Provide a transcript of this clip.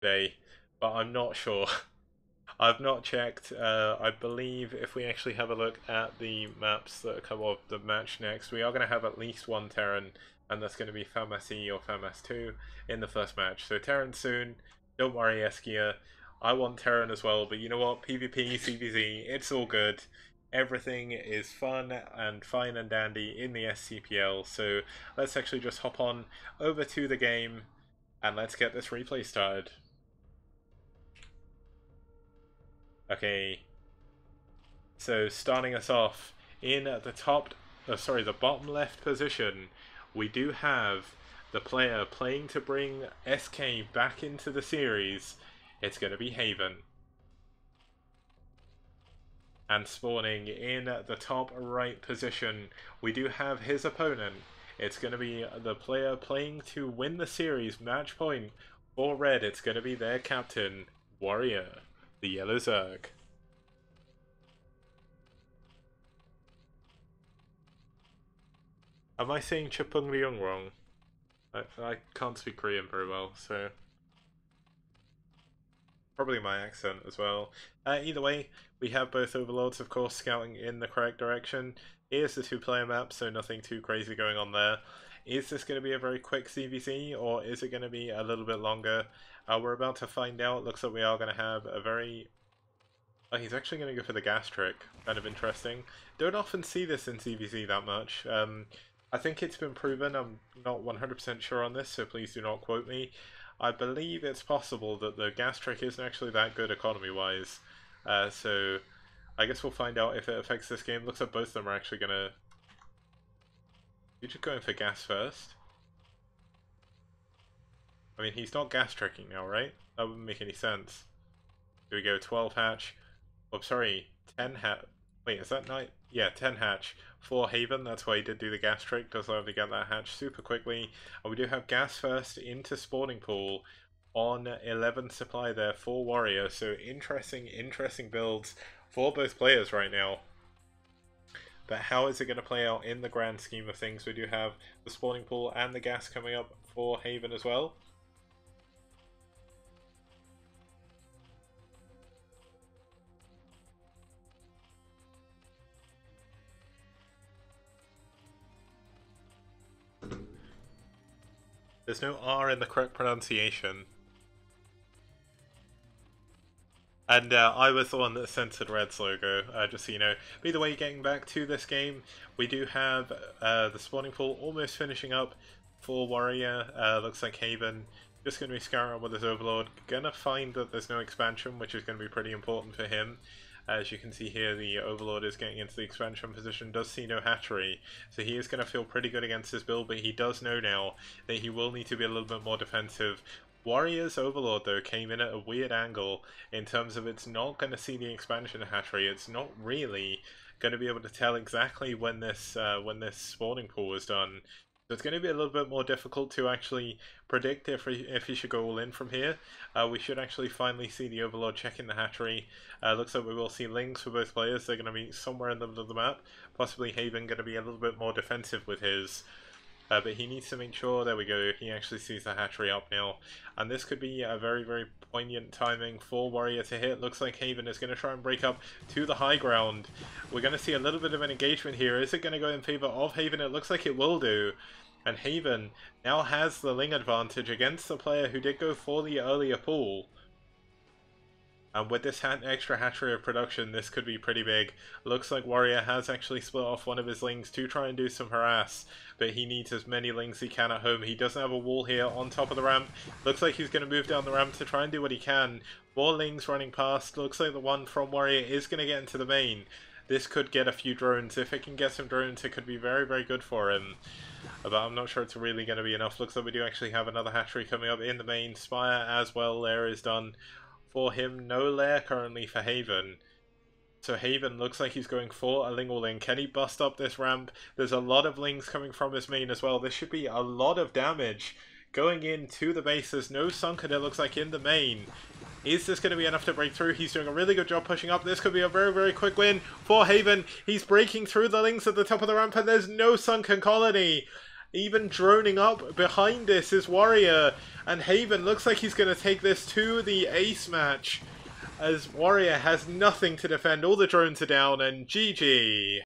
today, but I'm not sure. I've not checked. I believe if we actually have a look at the maps that come off the match next, we are going to have at least one Terran, and that's going to be FAMAS E or FAMAS 2 in the first match. So Terran soon. Don't worry, Eskia. I want Terran as well, but you know what? PvP, CVZ, it's all good. Everything is fun and fine and dandy in the STPL. So let's actually just hop on over to the game and let's get this replay started. Okay, so starting us off in the the bottom left position, we do have the player playing to bring SK back into the series. It's going to be Haven. And spawning in the top right position, we do have his opponent. It's going to be the player playing to win the series match point for red. It's going to be their captain, W4rr10r, the yellow Zerg. Am I saying Chupung-Ryeong wrong? I can't speak Korean very well, so probably my accent as well. Either way, we have both overlords, of course, scouting in the correct direction. Here's the two-player map, so nothing too crazy going on there. Is this going to be a very quick CVC, or is it going to be a little bit longer? We're about to find out. Looks like we are going to have a very... Oh, he's actually going to go for the gas trick. Kind of interesting. Don't often see this in CVC that much. I think it's been proven. I'm not 100% sure on this, so please do not quote me. I believe it's possible that the gas trick isn't actually that good economy-wise. So I guess we'll find out if it affects this game. Looks like both of them are actually going to... You're just going for gas first? I mean, he's not gas tricking now, right? That wouldn't make any sense. Here we go, 12 hatch. Oh, sorry, 10 hatch. Wait, is that 9? Yeah, 10 hatch for Haven. That's why he did do the gas trick. Does allow him to get that hatch super quickly. And we do have gas first into spawning pool on 11 supply there for W4rr10r. So interesting builds for both players right now. But how is it going to play out in the grand scheme of things? We do have the spawning pool and the gas coming up for Haven as well. There's no R in the correct pronunciation. And I was the one that censored Red's logo, just so you know. But either way, getting back to this game, we do have the spawning pool almost finishing up for W4rr10r. Looks like Haven just going to be scouring around with his Overlord. Gonna find that there's no expansion, which is going to be pretty important for him. As you can see here, the Overlord is getting into the expansion position, does see no hatchery, so he is going to feel pretty good against his build, but he does know now that he will need to be a little bit more defensive. W4rr10r's Overlord, though, came in at a weird angle in terms of it's not going to see the expansion hatchery. It's not really going to be able to tell exactly when this spawning pool is done. So it's going to be a little bit more difficult to actually predict if he should go all in from here. We should actually finally see the Overlord checking the hatchery. Looks like we will see Lings for both players. They're going to be somewhere in the middle of the map. Possibly Haven going to be a little bit more defensive with his. But he needs to make sure, there we go, he actually sees the hatchery up now. And this could be a very, very poignant timing for W4rr10r to hit. Looks like Haven is going to try and break up to the high ground. We're going to see a little bit of an engagement here. Is it going to go in favor of Haven? It looks like it will do. And Haven now has the Ling advantage against the player who did go for the earlier pool. And with this extra hatchery of production, this could be pretty big. Looks like W4rr10r has actually split off one of his Lings to try and do some harass, but he needs as many Lings as he can at home. He doesn't have a wall here on top of the ramp. Looks like he's going to move down the ramp to try and do what he can. More Lings running past. Looks like the one from W4rr10r is going to get into the main. This could get a few drones. If it can get some drones, it could be very, very good for him. But I'm not sure it's really going to be enough. Looks like we do actually have another hatchery coming up in the main. Spire as well. Lair is done for him. No lair currently for Haven. So Haven looks like he's going for a Ling Ling. Can he bust up this ramp? There's a lot of Lings coming from his main as well. This should be a lot of damage going into the base. There's no sunken, it looks like, in the main. Is this going to be enough to break through? He's doing a really good job pushing up. This could be a very, very quick win for Haven. He's breaking through the Lings at the top of the ramp, and there's no sunken colony. Even droning up behind this is W4rr10r, and Haven looks like he's going to take this to the ace match, as W4rr10r has nothing to defend. All the drones are down, and GG.